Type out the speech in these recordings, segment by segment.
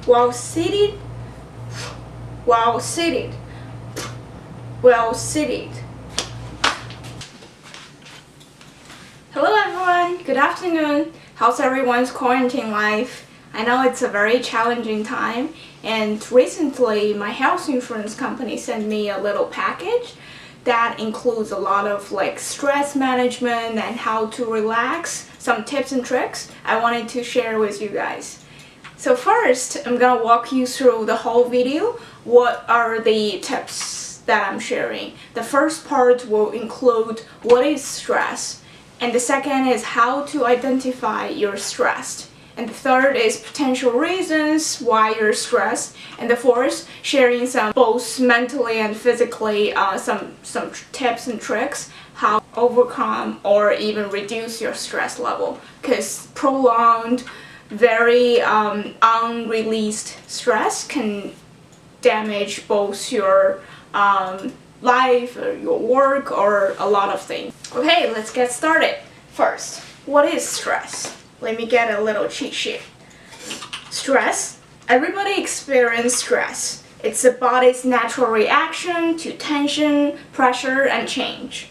Well seated, well seated, well seated. Hello everyone, good afternoon. How's everyone's quarantine life? I know it's a very challenging time, and recently my health insurance company sent me a little package that includes a lot of stress management and how to relax, some tips and tricks I wanted to share with you guys. So first, I'm gonna walk you through the whole video. What are the tips that I'm sharing? The first part will include what is stress, and the second is how to identify you're stressed. And the third is potential reasons why you're stressed. And the fourth, sharing some both mentally and physically some tips and tricks how to overcome or even reduce your stress level. Because prolonged, very unreleased stress can damage both your life or your work or a lot of things. Okay, let's get started. First, what is stress? Let me get a little cheat sheet. Stress. Everybody experiences stress. It's the body's natural reaction to tension, pressure, and change.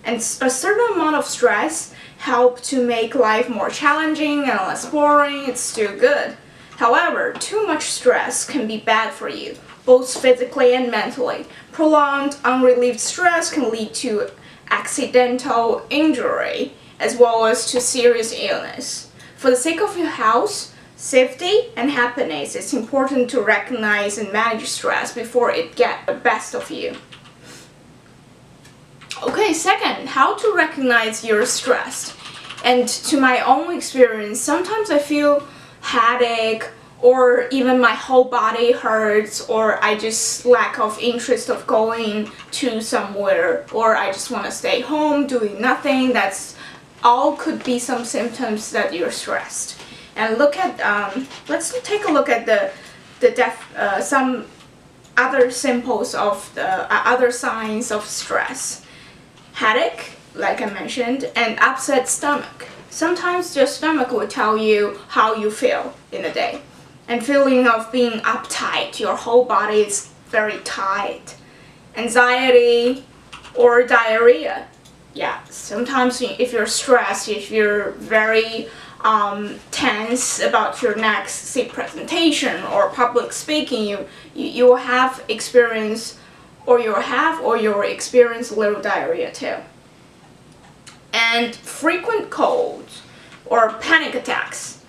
And a certain amount of stress helps to make life more challenging and less boring. It's still good. However, too much stress can be bad for you, both physically and mentally. Prolonged, unrelieved stress can lead to accidental injury as well as to serious illness. For the sake of your health, safety, and happiness, it's important to recognize and manage stress before it gets the best of you. Okay, second, how to recognize you're stressed. And to my own experience, sometimes I feel headache or even my whole body hurts, or I just lack of interest of going to somewhere, or I just want to stay home doing nothing. That's all could be some symptoms that you're stressed. And look at let's take a look at some other symbols of the other signs of stress. Headache, like I mentioned, and upset stomach. Sometimes your stomach will tell you how you feel in a day. And feeling of being uptight, your whole body is very tight. Anxiety or diarrhea. Yeah, sometimes if you're stressed, if you're very tense about your next, say, presentation or public speaking, you will have experience, or you'll experience a little diarrhea too. And frequent colds or panic attacks.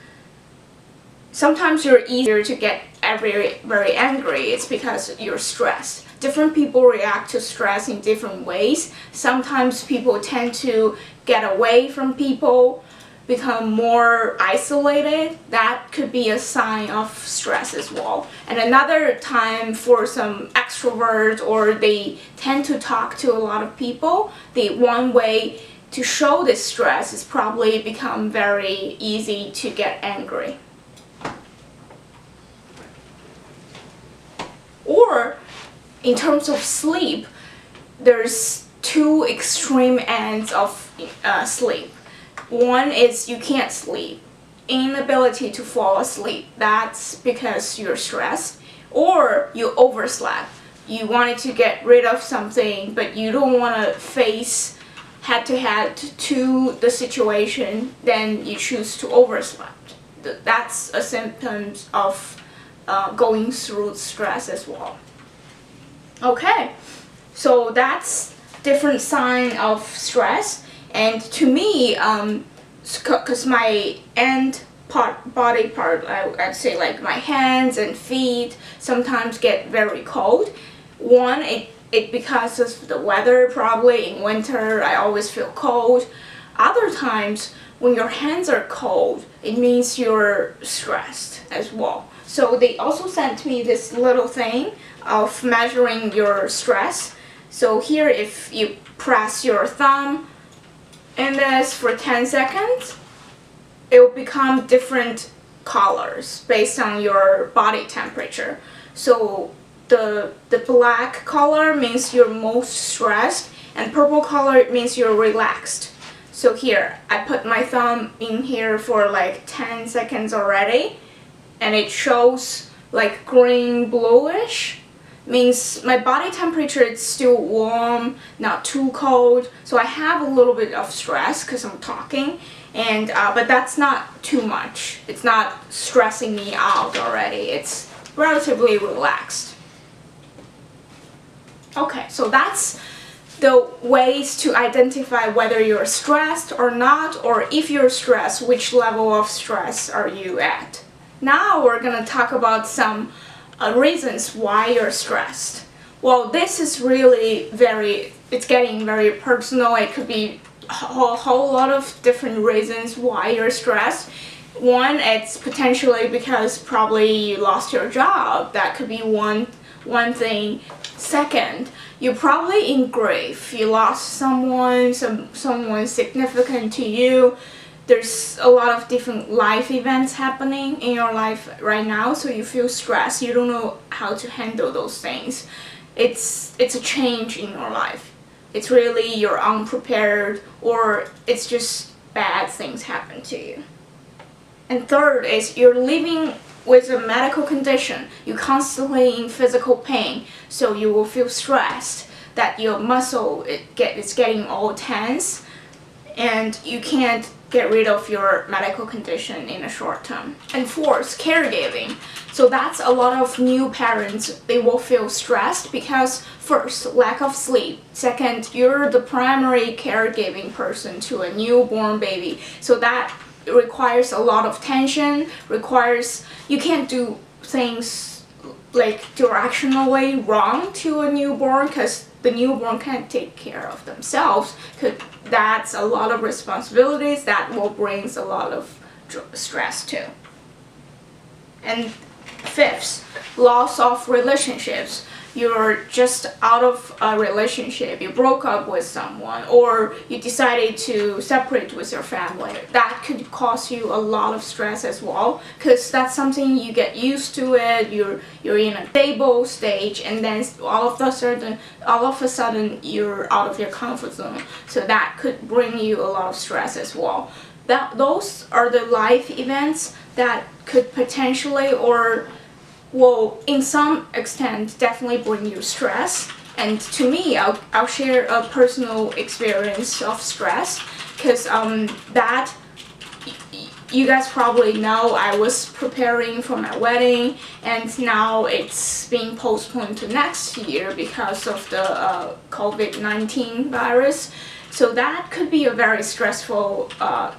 Sometimes you're easier to get very angry. It's because you're stressed. Different people react to stress in different ways. Sometimes people tend to get away from people, become more isolated. That could be a sign of stress as well. And another time for some extroverts, or they tend to talk to a lot of people, the one way to show this stress is probably become very easy to get angry. Or in terms of sleep, there's two extreme ends of sleep. One is you can't sleep, inability to fall asleep. That's because you're stressed. Or you overslept. You wanted to get rid of something, but you don't want to face head-to-head to the situation, then you choose to overslept. That's a symptom of going through stress as well. Okay, so that's different sign of stress. And to me, because my body part, I'd say like my hands and feet sometimes get very cold. One, it because of the weather, probably in winter I always feel cold. Other times when your hands are cold, it means you're stressed as well. So they also sent me this little thing of measuring your stress. So here, if you press your thumb in this for 10 seconds, it will become different colors based on your body temperature. So the black color means you're most stressed, and purple color means you're relaxed. So here, I put my thumb in here for like 10 seconds already, and it shows like green bluish. Means my body temperature is still warm, not too cold, so I have a little bit of stress because I'm talking, and but that's not too much. It's not stressing me out already. It's relatively relaxed. Okay, so that's the ways to identify whether you're stressed or not, or if you're stressed, which level of stress are you at. Now we're gonna talk about some reasons why you're stressed. Well, this is really it's getting very personal. It could be a whole lot of different reasons why you're stressed. One, it's potentially because probably you lost your job. That could be one thing. Second, you're probably in grief. You lost someone significant to you. There's a lot of different life events happening in your life right now, so you feel stressed. You don't know how to handle those things. It's a change in your life. It's really you're unprepared, or it's just bad things happen to you. And third is you're living with a medical condition. You're constantly in physical pain, so you will feel stressed that your muscle is getting all tense, and you can't get rid of your medical condition in a short term. And fourth, caregiving. So that's a lot of new parents, they will feel stressed because first, lack of sleep. Second, you're the primary caregiving person to a newborn baby. So that requires a lot of tension, you can't do things like directionally wrong to a newborn because the newborn can't take care of themselves. That's a lot of responsibilities that will bring a lot of stress too. And fifth, loss of relationships. You're just out of a relationship, you broke up with someone, or you decided to separate with your family. That could cause you a lot of stress as well, because that's something you get used to it, you're in a stable stage, and then all of a sudden you're out of your comfort zone. So that could bring you a lot of stress as well. Those are the life events that could potentially or will in some extent definitely bring you stress. And to me, I'll share a personal experience of stress, because that you guys probably know I was preparing for my wedding, and now it's being postponed to next year because of the COVID-19 virus. So that could be a very stressful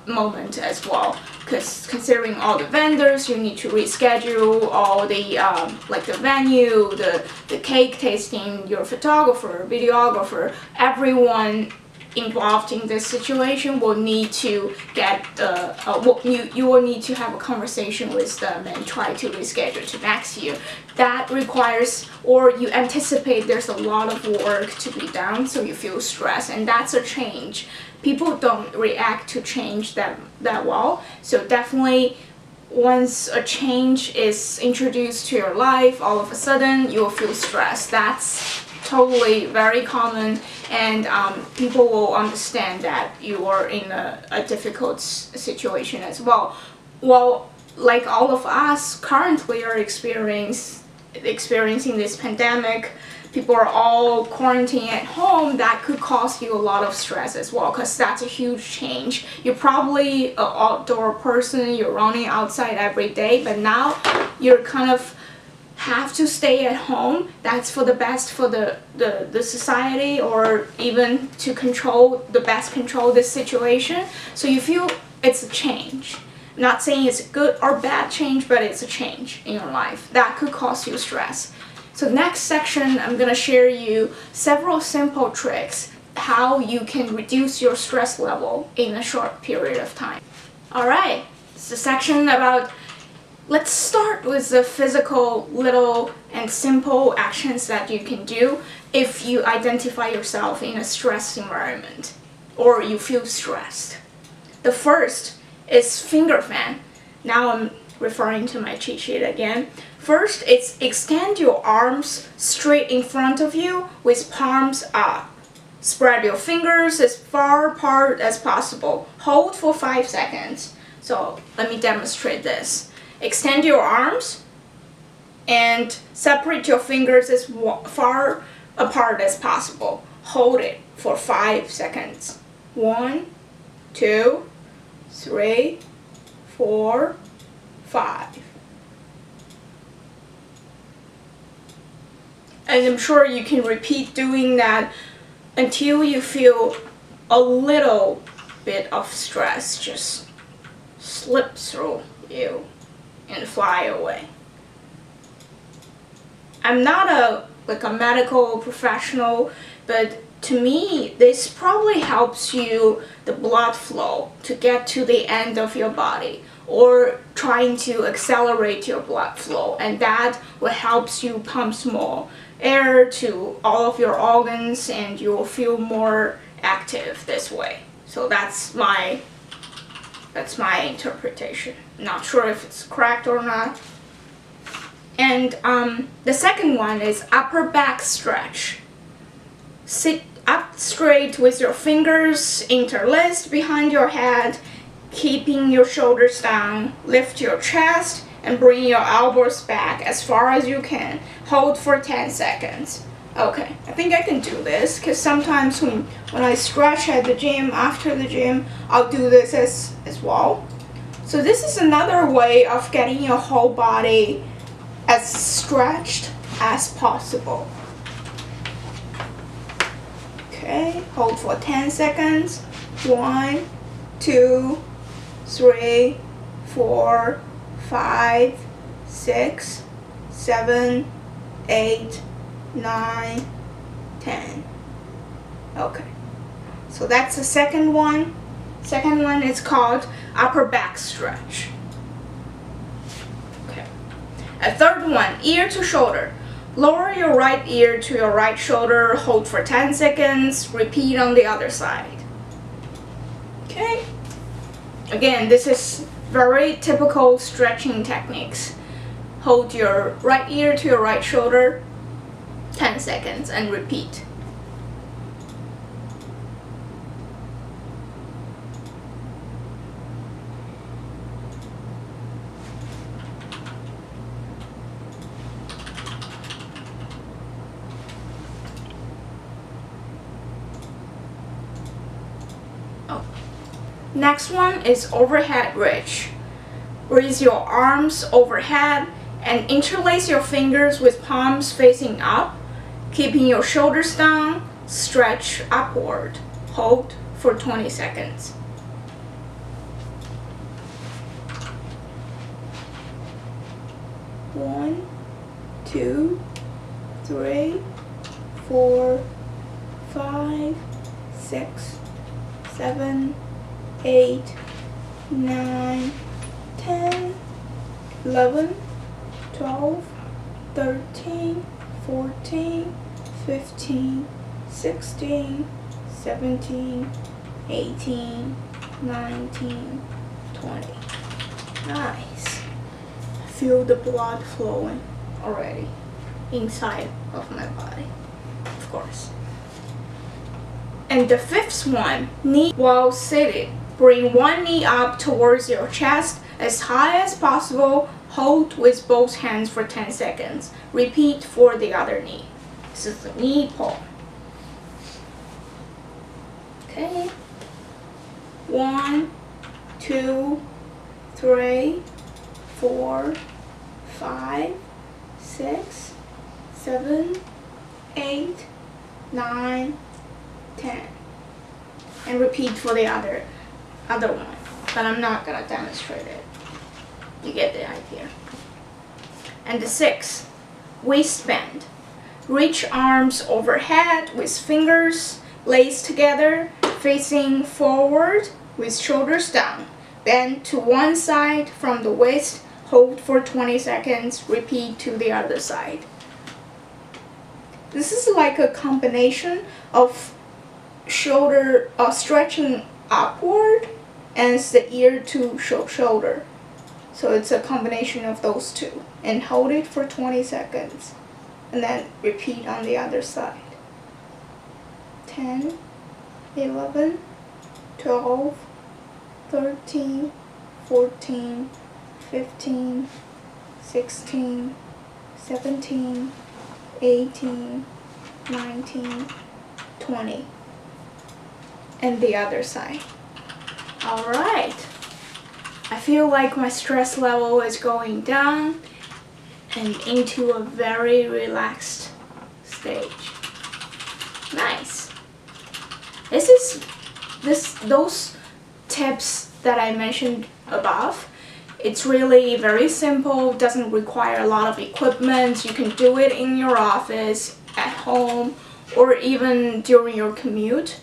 moment as well, because considering all the vendors, you need to reschedule all the like the venue, the cake tasting, your photographer, videographer, everyone involved in this situation will need to get you will need to have a conversation with them and try to reschedule to next year. That requires, or you anticipate there's a lot of work to be done, so you feel stressed, and that's a change. People don't react to change that well, so definitely once a change is introduced to your life, all of a sudden you will feel stressed. That's totally very common, and people will understand that you are in a difficult situation as well. Well, like all of us currently are experiencing this pandemic, people are all quarantining at home. That could cause you a lot of stress as well, because that's a huge change. You're probably an outdoor person, you're running outside every day, but now you're kind of have to stay at home. That's for the best for the society, or even to control this situation. So you feel it's a change. I'm not saying it's a good or bad change, but it's a change in your life that could cause you stress. So next section, I'm gonna share you several simple tricks how you can reduce your stress level in a short period of time. Alright, it's a section about, let's start with the physical little and simple actions that you can do if you identify yourself in a stress environment or you feel stressed. The first is finger fan. Now I'm referring to my cheat sheet again. First, it's extend your arms straight in front of you with palms up. Spread your fingers as far apart as possible. Hold for 5 seconds. So let me demonstrate this. Extend your arms, and separate your fingers as far apart as possible. Hold it for 5 seconds. 1, 2, 3, 4, 5. And I'm sure you can repeat doing that until you feel a little bit of stress just slip through you and fly away. I'm not a medical professional, but to me this probably helps you the blood flow to get to the end of your body, or trying to accelerate your blood flow, and that will help you pump more air to all of your organs and you will feel more active this way. So that's my interpretation. Not sure if it's correct or not. And the second one is upper back stretch. Sit up straight with your fingers interlaced behind your head, keeping your shoulders down. Lift your chest and bring your elbows back as far as you can. Hold for 10 seconds. Okay, I think I can do this because sometimes when I stretch at the gym, after the gym, I'll do this as well. So this is another way of getting your whole body as stretched as possible. Okay, hold for 10 seconds. 1, 2, 3, 4, 5, 6, 7, 8, 9, 10. Okay, so that's the second one. Second one is called upper back stretch. Okay. A third one, ear to shoulder. Lower your right ear to your right shoulder, hold for 10 seconds, repeat on the other side. Okay. Again, this is very typical stretching techniques. Hold your right ear to your right shoulder, 10 seconds, and repeat. Next one is overhead ridge. Raise your arms overhead and interlace your fingers with palms facing up, keeping your shoulders down. Stretch upward. Hold for 20 seconds. One, 2, 3, 4, 5, 6, 7, 8, 9, 10, 11, 12, 13, 14, 15, 16, 17, 18, 19, 20. Nice. Feel the blood flowing already inside of my body, of course. And the fifth one, knee while seated. Bring one knee up towards your chest as high as possible. Hold with both hands for 10 seconds. Repeat for the other knee. This is the knee pull. Okay. 1, 2, 3, 4, 5, 6, 7, 8, 9, 10. And repeat for the other one, but I'm not gonna demonstrate it. You get the idea. And the sixth, waistband. Reach arms overhead with fingers laced together, facing forward with shoulders down. Bend to one side from the waist, hold for 20 seconds, repeat to the other side. This is like a combination of shoulder stretching upward and it's the ear to shoulder. So it's a combination of those two. And hold it for 20 seconds. And then repeat on the other side. 10, 11, 12, 13, 14, 15, 16, 17, 18, 19, 20. And the other side. Alright. I feel like my stress level is going down and into a very relaxed stage. Nice. Those tips that I mentioned above, it's really very simple, doesn't require a lot of equipment. You can do it in your office, at home, or even during your commute.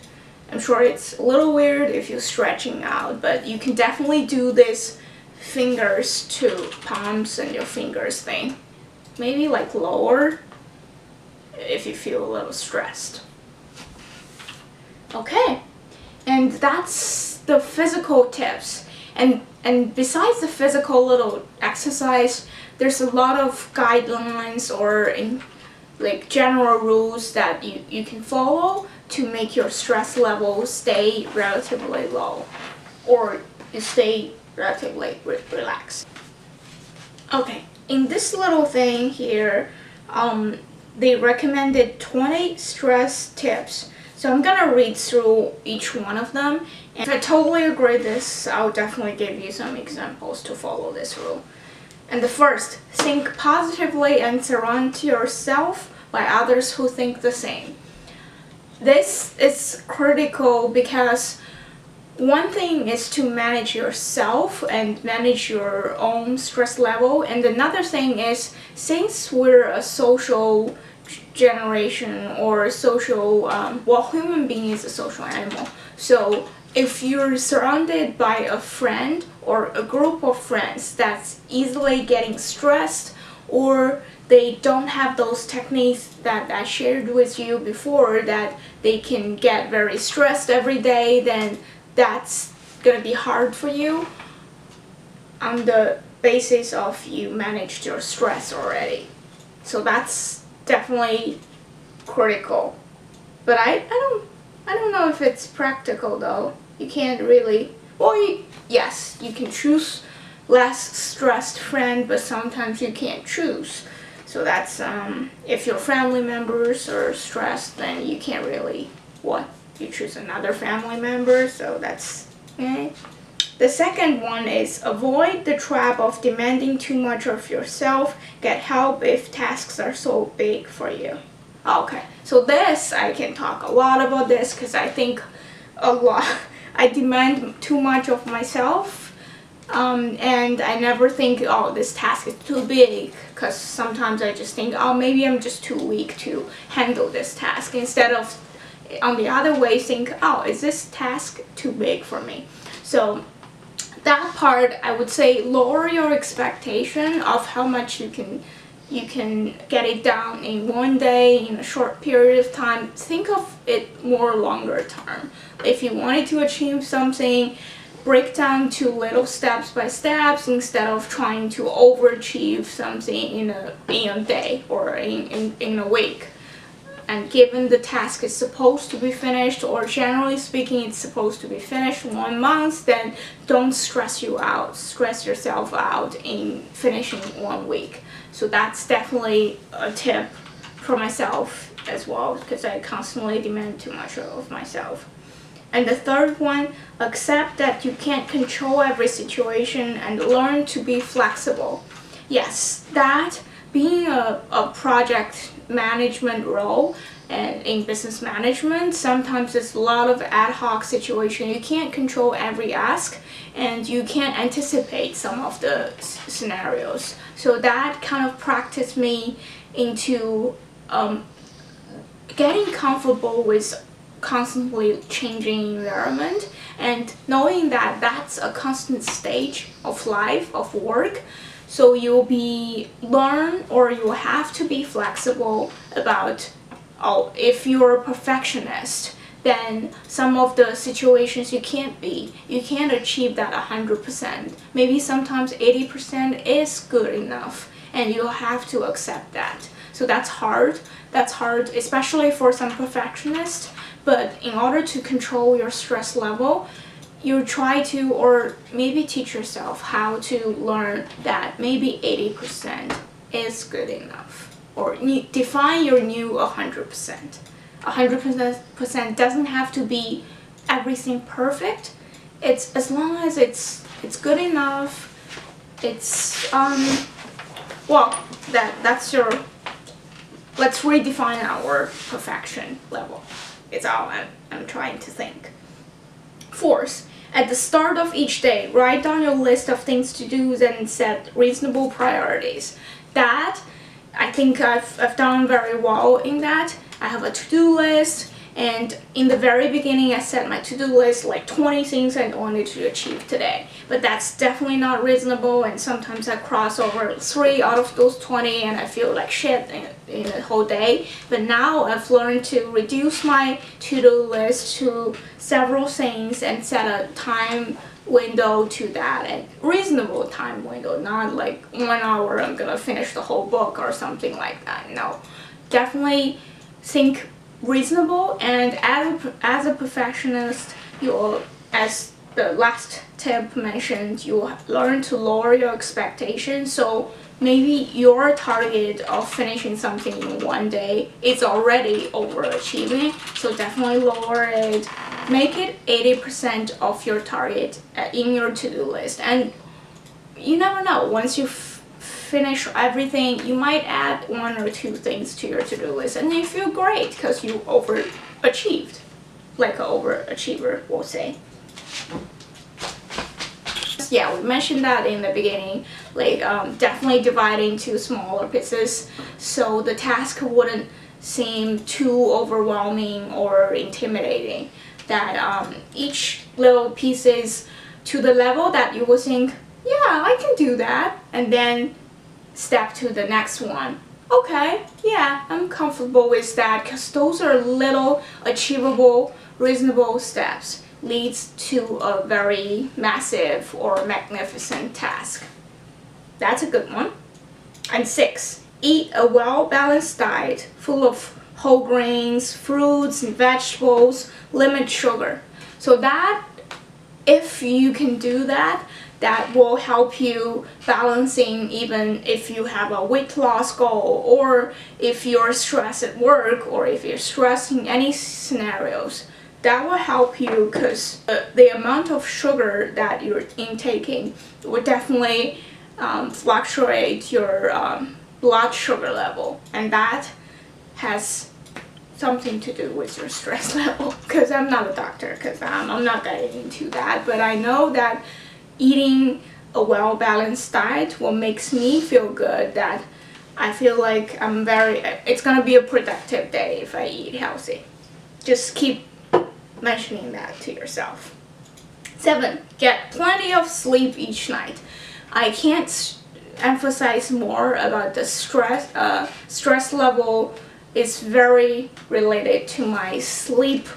I'm sure it's a little weird if you're stretching out, but you can definitely do this fingers to palms and your fingers thing. Maybe like lower if you feel a little stressed. Okay, and that's the physical tips. And besides the physical little exercise, there's a lot of guidelines or like general rules that you can follow to make your stress level stay relatively low or stay relatively relaxed. Okay, in this little thing here, they recommended 20 stress tips. So I'm gonna read through each one of them. And if I totally agree with this, I'll definitely give you some examples to follow this rule. And the first, think positively and surround yourself by others who think the same. This is critical because one thing is to manage yourself and manage your own stress level, and another thing is, since we're a social generation or social, human being is a social animal. So if you're surrounded by a friend or a group of friends that's easily getting stressed, or they don't have those techniques that I shared with you before, that they can get very stressed every day, then that's gonna be hard for you on the basis of you managed your stress already. So that's definitely critical. But I don't know if it's practical though. You can't really, yes, you can choose less stressed friend, but sometimes you can't choose. So that's, if your family members are stressed, then you can't really, you choose another family member, so that's, okay. The second one is avoid the trap of demanding too much of yourself. Get help if tasks are so big for you. Okay, so this, I can talk a lot about this because I think a lot, I demand too much of myself. And I never think, oh, this task is too big, because sometimes I just think, oh, maybe I'm just too weak to handle this task, instead of, on the other way, think, oh, is this task too big for me? So that part, I would say, lower your expectation of how much you can get it done in one day, in a short period of time. Think of it more longer term. If you wanted to achieve something, break down to little steps by steps instead of trying to overachieve something in a day or in a week. And given the task is supposed to be finished, or generally speaking it's supposed to be finished 1 month, then don't stress yourself out in finishing 1 week. So that's definitely a tip for myself as well, because I constantly demand too much of myself. And the third one, accept that you can't control every situation and learn to be flexible. Yes, that being a project management role and in business management, sometimes there's a lot of ad hoc situation. You can't control every ask and you can't anticipate some of the scenarios. So that kind of practiced me into getting comfortable with constantly changing environment and knowing that that's a constant stage of life, of work. So you'll learn, or you'll have to be flexible about, if you're a perfectionist, then some of the situations you can't achieve that 100%. Maybe sometimes 80% is good enough, and you'll have to accept that. So that's hard, especially for some perfectionists. But in order to control your stress level, you try or maybe teach yourself how to learn that maybe 80% is good enough, or define your new 100%. 100% doesn't have to be everything perfect. It's as long as it's good enough. It's well, that's your. Let's redefine our perfection level. It's all I'm trying to think. Fourth, at the start of each day, write down your list of things to do and set reasonable priorities. That, I think I've done very well in that. I have a to-do list, and in the very beginning I set my to-do list like 20 things I wanted to achieve today. But that's definitely not reasonable, and sometimes I cross over 3 out of those 20 and I feel like shit in the whole day. But now I've learned to reduce my to-do list to several things and set a time window to that, and reasonable time window, not like 1 hour I'm gonna finish the whole book or something like that. No, definitely think reasonable. And as a perfectionist, you'll, as the last tip mentioned, you learn to lower your expectations. So maybe your target of finishing something in 1 day is already overachieving, so definitely lower it. Make it 80% of your target in your to-do list, and you never know, once you finish everything, you might add 1 or 2 things to your to-do list and you feel great because you overachieved, like an overachiever will say. Yeah, we mentioned that in the beginning, like definitely divide into smaller pieces so the task wouldn't seem too overwhelming or intimidating. That each little piece is to the level that you will think, yeah, I can do that, and then step to the next one. Okay, yeah, I'm comfortable with that, because those are little achievable, reasonable steps leads to a very massive or magnificent task. That's a good one. And 6, eat a well-balanced diet full of whole grains, fruits, and vegetables, limit sugar. So that, if you can do that, that will help you balancing, even if you have a weight loss goal, or if you're stressed at work, or if you're stressed in any scenarios. That will help you, because the amount of sugar that you're intaking will definitely fluctuate your blood sugar level, and that has something to do with your stress level. Because I'm not a doctor, because I'm not getting into that, but I know that eating a well-balanced diet will makes me feel good, that I feel like it's gonna be a productive day if I eat healthy. Just keep mentioning that to yourself. 7, get plenty of sleep each night. I can't emphasize more about the stress level is very related to my sleep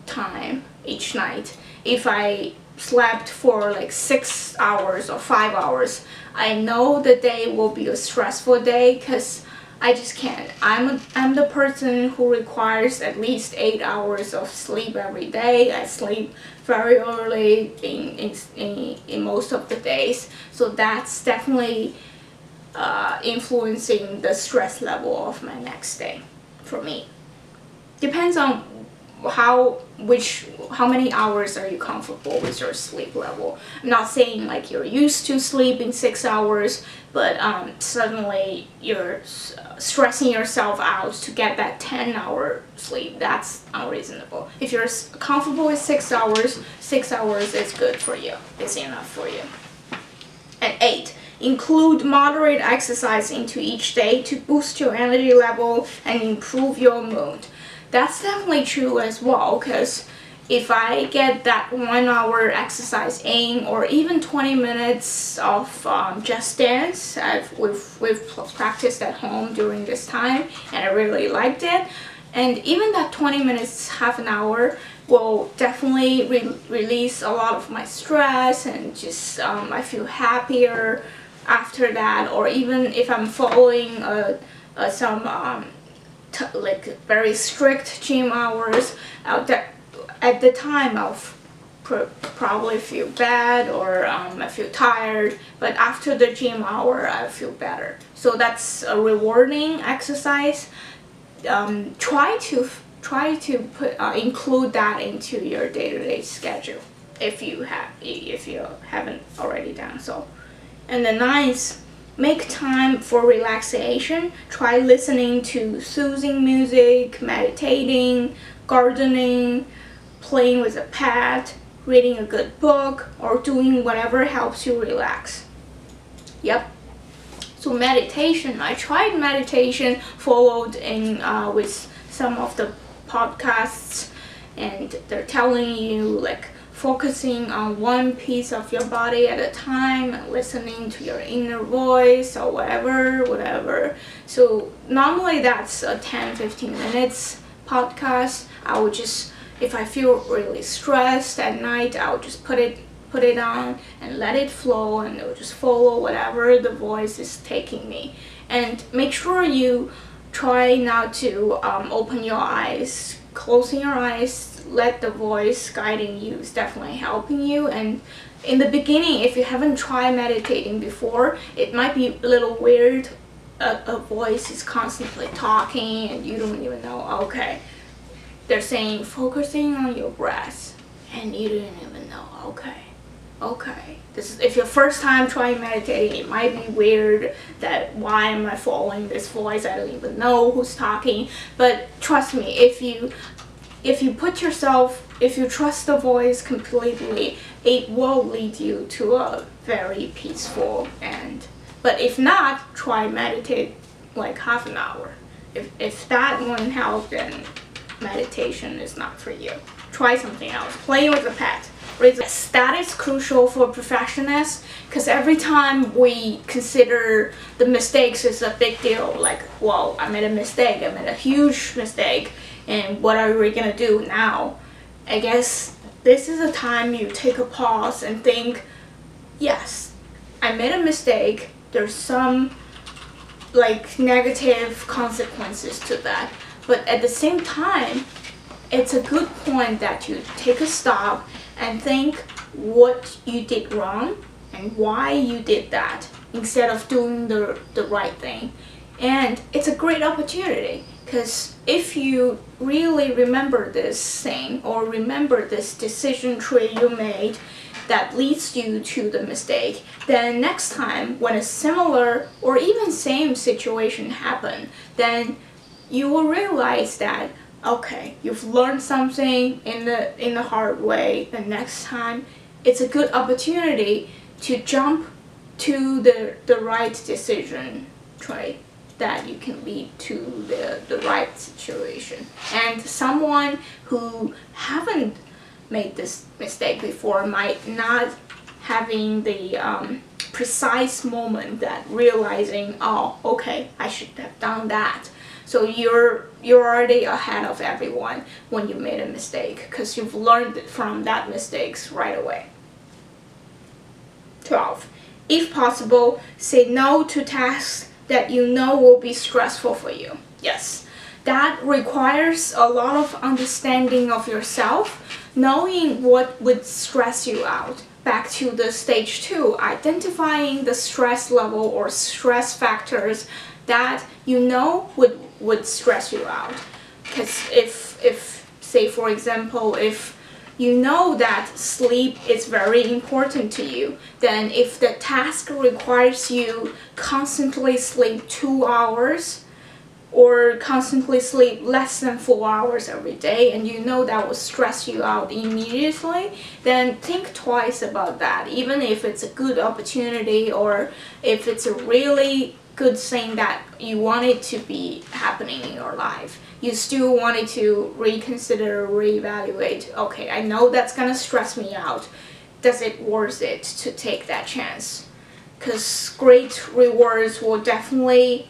time each night. If I slept for like 6 hours or 5 hours, I know the day will be a stressful day, because I just can't. I'm the person who requires at least 8 hours of sleep every day. I sleep very early in most of the days, so that's definitely influencing the stress level of my next day for me. Depends on how many hours are you comfortable with your sleep level. I'm not saying like you're used to sleeping 6 hours, but suddenly you're stressing yourself out to get that 10-hour sleep. That's unreasonable. If you're comfortable with 6 hours, 6 hours is good for you. It's enough for you. And 8, include moderate exercise into each day to boost your energy level and improve your mood. That's definitely true as well, because if I get that 1 hour exercise in, or even 20 minutes of Just Dance, we've practiced at home during this time, and I really liked it. And even that 20 minutes, half an hour, will definitely release a lot of my stress, and just I feel happier after that. Or even if I'm following some like very strict gym hours, at the time I'll probably feel bad or I feel tired, but after the gym hour I feel better. So that's a rewarding exercise. Try to include that into your day-to-day schedule if you haven't already done so. And the ninth, make time for relaxation. Try listening to soothing music, meditating, gardening, playing with a pet, reading a good book, or doing whatever helps you relax. Yep. So meditation, I tried meditation, followed in with some of the podcasts, and they're telling you like focusing on one piece of your body at a time and listening to your inner voice or whatever. So normally that's a 10-15 minutes podcast. I would just, if I feel really stressed at night, I'll just put it on and let it flow, and it'll just follow whatever the voice is taking me. And make sure you try not to open your eyes. Closing your eyes, let the voice guiding you is definitely helping you. And in the beginning, if you haven't tried meditating before, it might be a little weird. A voice is constantly talking and you don't even know, okay, they're saying focusing on your breath, and you don't even know, okay, this is, if your first time trying meditating, it might be weird that why am I following this voice, I don't even know who's talking. But trust me, if you trust the voice completely, it will lead you to a very peaceful end. But if not, try meditate like half an hour. If that won't help, then meditation is not for you. Try something else. Play with a pet. That is crucial for professionals, because every time we consider the mistakes is a big deal. Like, well, I made a mistake. I made a huge mistake. And what are we going to do now? I guess this is a time you take a pause and think, yes, I made a mistake. There's some like negative consequences to that. But at the same time, it's a good point that you take a stop and think what you did wrong and why you did that instead of doing the right thing. And it's a great opportunity, because if you really remember this thing or remember this decision tree you made that leads you to the mistake, then next time when a similar or even same situation happen, then you will realize that, okay, you've learned something in the hard way. The next time, it's a good opportunity to jump to the right decision tree that you can lead to the right situation. And someone who haven't made this mistake before might not having the precise moment that realizing, oh, okay, I should have done that. So you're already ahead of everyone when you made a mistake, because you've learned from that mistakes right away. 12. If possible, say no to tasks that you know will be stressful for you. Yes, that requires a lot of understanding of yourself, knowing what would stress you out. Back to the stage 2, identifying the stress level or stress factors that you know would stress you out. Because if say for example, if you know that sleep is very important to you, then if the task requires you constantly sleep 2 hours or constantly sleep less than 4 hours every day, and you know that will stress you out immediately, then think twice about that. Even if it's a good opportunity or if it's a really good thing that you want it to be happening in your life, you still wanted to reconsider, reevaluate. Okay, I know that's gonna stress me out. Does it worth it to take that chance? Because great rewards will definitely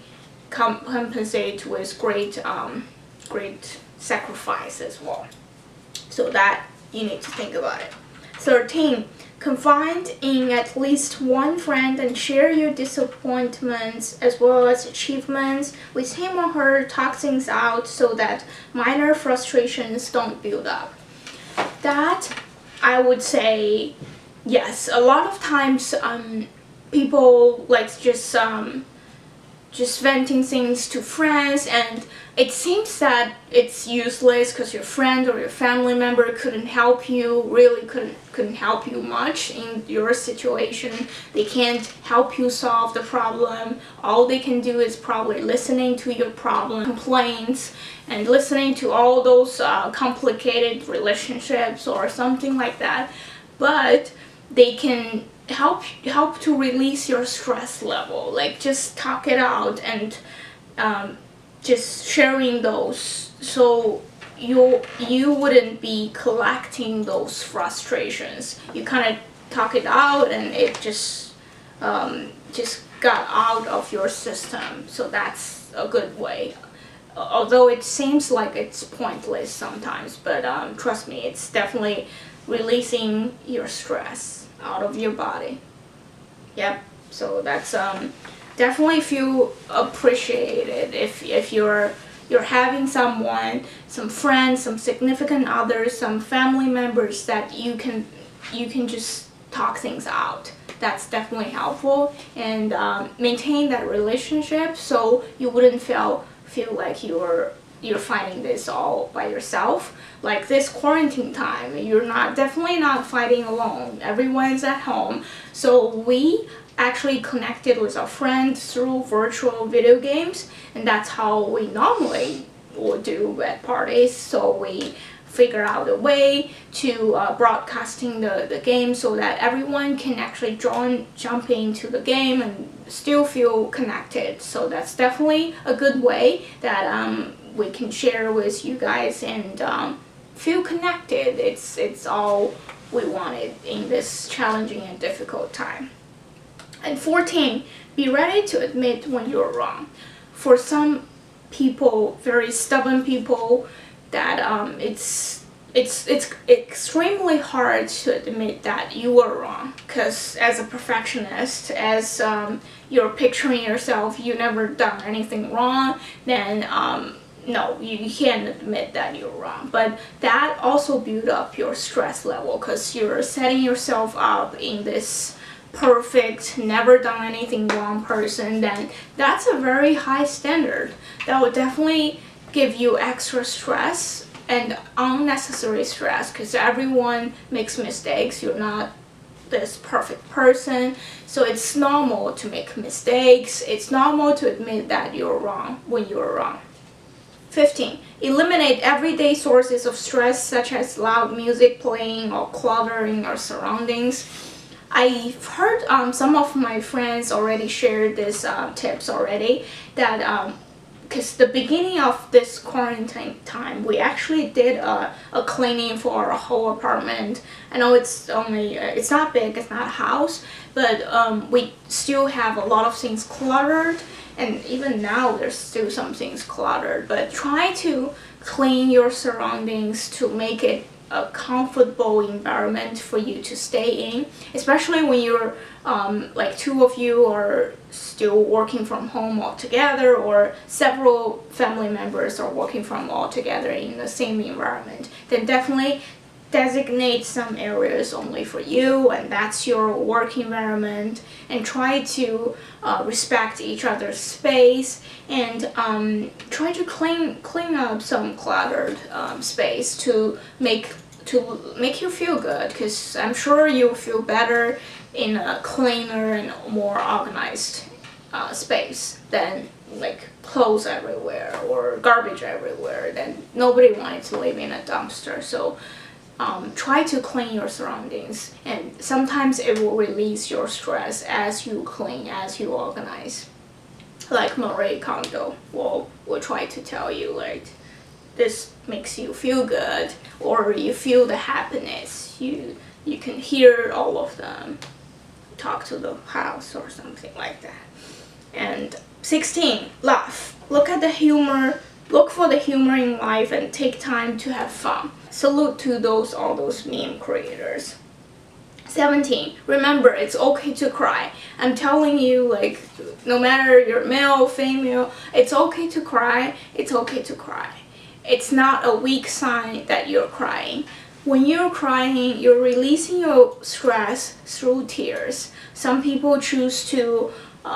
compensate with great sacrifice as well. So that you need to think about it. 13. Confide in at least one friend and share your disappointments as well as achievements with him or her. Talk things out so that minor frustrations don't build up. That I would say yes. A lot of times, people like just venting things to friends, and it seems that it's useless because your friend or your family member really couldn't help you much in your situation. They can't help you solve the problem. All they can do is probably listening to your problem complaints and listening to all those complicated relationships or something like that. But they can help to release your stress level, like just talk it out and just sharing those, so you wouldn't be collecting those frustrations. You kind of talk it out and it just got out of your system. So that's a good way, although it seems like it's pointless sometimes, but trust me, it's definitely releasing your stress out of your body. Yep. So that's definitely feel appreciated if you're having someone, some friends, some significant others, some family members that you can just talk things out. That's definitely helpful, and maintain that relationship so you wouldn't feel like you're fighting this all by yourself. Like this quarantine time, you're definitely not fighting alone. Everyone's at home, so we actually connected with our friends through virtual video games, and that's how we normally would do at parties. So we figure out a way to broadcasting the game so that everyone can actually jump into the game and still feel connected. So that's definitely a good way that we can share with you guys and feel connected. It's all we wanted in this challenging and difficult time. And 14, be ready to admit when you're wrong. For some people, very stubborn people, that it's extremely hard to admit that you were wrong, because as a perfectionist, as you're picturing yourself, you never done anything wrong, then no, you can't admit that you're wrong. But that also build up your stress level, because you're setting yourself up in this perfect, never done anything wrong person. Then that's a very high standard. That would definitely give you extra stress and unnecessary stress, because everyone makes mistakes. You're not this perfect person, so it's normal to make mistakes. It's normal to admit that you're wrong when you're wrong. 15. Eliminate everyday sources of stress, such as loud music playing or clutter in your surroundings. I've heard some of my friends already shared these tips already, that because the beginning of this quarantine time, we actually did a cleaning for our whole apartment. I know it's not big, it's not a house, but we still have a lot of things cluttered, and even now there's still some things cluttered. But try to clean your surroundings to make it a comfortable environment for you to stay in, especially when you're like two of you are still working from home all together, or several family members are working from all together in the same environment. Then definitely designate some areas only for you, and that's your work environment, and try to respect each other's space, and try to clean up some cluttered space to make you feel good, because I'm sure you'll feel better in a cleaner and more organized space than like clothes everywhere or garbage everywhere. Then nobody wanted to live in a dumpster. So try to clean your surroundings, and sometimes it will release your stress as you clean, as you organize. Like Marie Kondo will try to tell you, like, this makes you feel good, or you feel the happiness. You can hear all of them talk to the house or something like that. And 16, laugh. Look for the humor in life and take time to have fun. Salute to all those meme creators. 17, remember, it's okay to cry. I'm telling you, like, no matter you're male, female, it's okay to cry. It's okay to cry. It's not a weak sign that you're crying. when you're crying, you're releasing your stress through tears. Some people choose to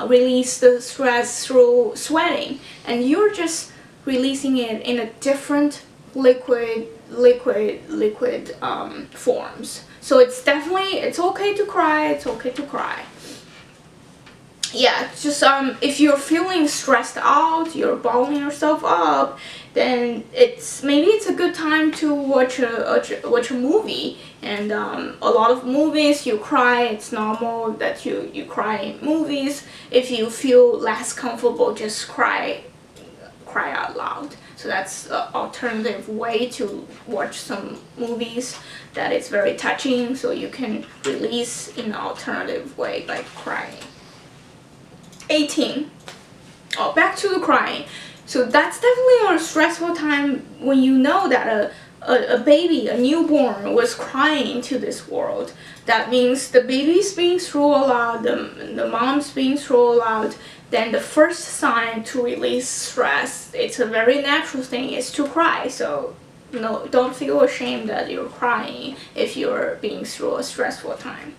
release the stress through sweating, and you're just releasing it in a different liquid forms. So it's okay to cry. It's okay to cry. Yeah, just if you're feeling stressed out, you're balling yourself up, then maybe it's a good time to watch a movie. And a lot of movies you cry. It's normal that you cry in movies. If you feel less comfortable, just cry out loud. So that's an alternative way to watch some movies that is very touching, so you can release in an alternative way by crying. 18. Back to the crying. So that's definitely a stressful time when you know that a baby, a newborn, was crying into this world. That means the baby's being through a lot, the mom's being through a lot. Then the first sign to release stress, it's a very natural thing, is to cry. So no, don't feel ashamed that you're crying if you're being through a stressful time.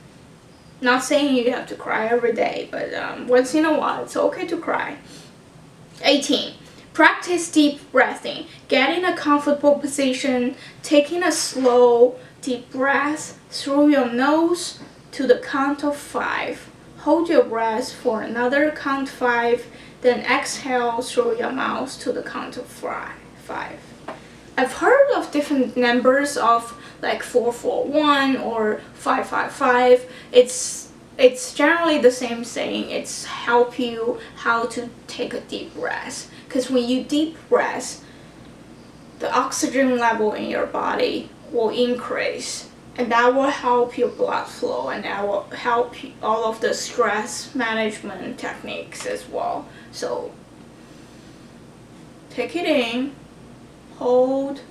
Not saying you have to cry every day, but once in a while, it's okay to cry. 18. Practice deep breathing. Get in a comfortable position, taking a slow, deep breath through your nose to the count of 5. Hold your breath for another count 5, then exhale through your mouth to the count of 5. I've heard of different numbers of like 441 or 555. It's generally the same thing. It's help you how to take a deep breath. Because when you deep breath, the oxygen level in your body will increase, and that will help your blood flow, and that will help all of the stress management techniques as well. So take it in, hold,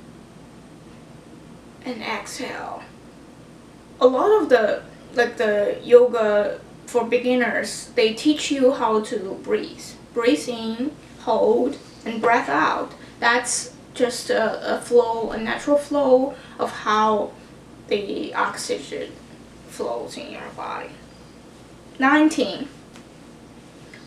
and exhale. A lot of the yoga for beginners, they teach you how to breathe. Breathe in, hold, and breath out. That's just a flow, a natural flow of how the oxygen flows in your body. 19.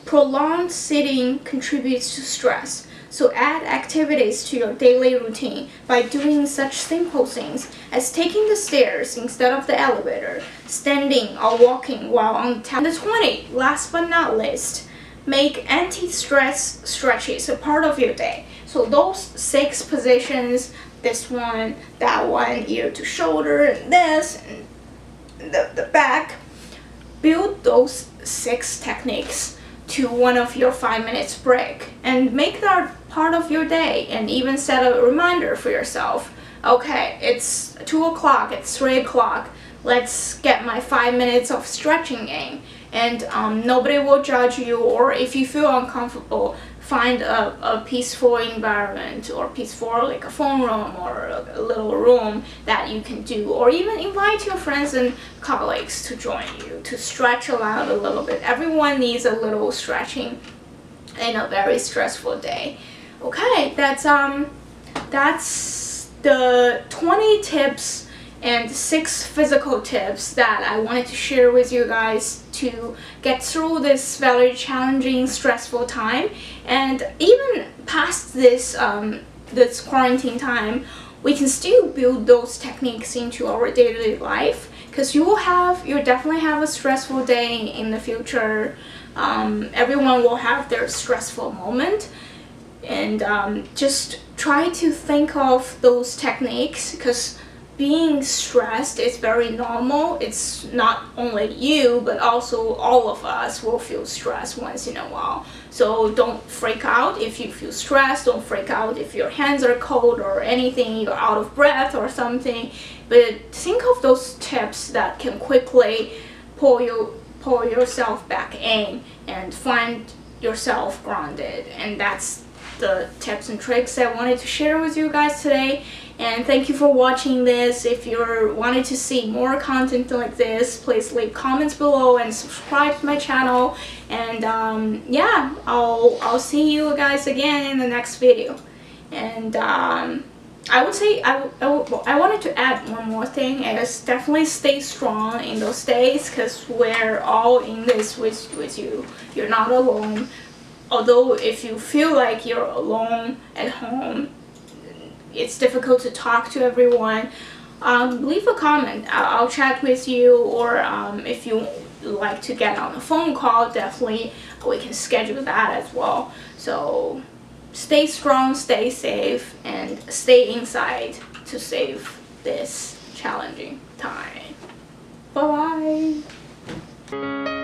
Prolonged sitting contributes to stress. So add activities to your daily routine by doing such simple things as taking the stairs instead of the elevator, standing or walking while on the telephone. 20. Last but not least, make anti-stress stretches a part of your day. So those 6 positions, this one, that one, ear to shoulder, and this, and the back, build those 6 techniques to one of your 5 minutes break and make that part of your day, and even set a reminder for yourself. Okay, it's 2 o'clock, it's 3 o'clock, let's get my 5 minutes of stretching in. And nobody will judge you, or if you feel uncomfortable, find a peaceful environment, or peaceful like a phone room or a little room that you can do, or even invite your friends and colleagues to join you to stretch aloud a little bit. Everyone needs a little stretching in a very stressful day. Okay, that's the 20 tips and 6 physical tips that I wanted to share with you guys to get through this very challenging, stressful time. And even past this this quarantine time, we can still build those techniques into our daily life, because you'll definitely have a stressful day in the future. Everyone will have their stressful moment, and just try to think of those techniques, because being stressed is very normal. It's not only you, but also all of us will feel stressed once in a while. So don't freak out if you feel stressed. Don't freak out if your hands are cold or anything, you're out of breath or something. But think of those tips that can quickly pull yourself back in and find yourself grounded. And that's the tips and tricks I wanted to share with you guys today. And thank you for watching this. If you're wanting to see more content like this, please leave comments below and subscribe to my channel. And yeah, I'll see you guys again in the next video. And I would say I wanted to add one more thing, is definitely stay strong in those days, because we're all in this with you. You're not alone. Although if you feel like you're alone at home, it's difficult to talk to everyone, leave a comment. I'll chat with you, or if you like to get on a phone call, definitely we can schedule that as well. So stay strong, stay safe, and stay inside to save this challenging time. Bye bye.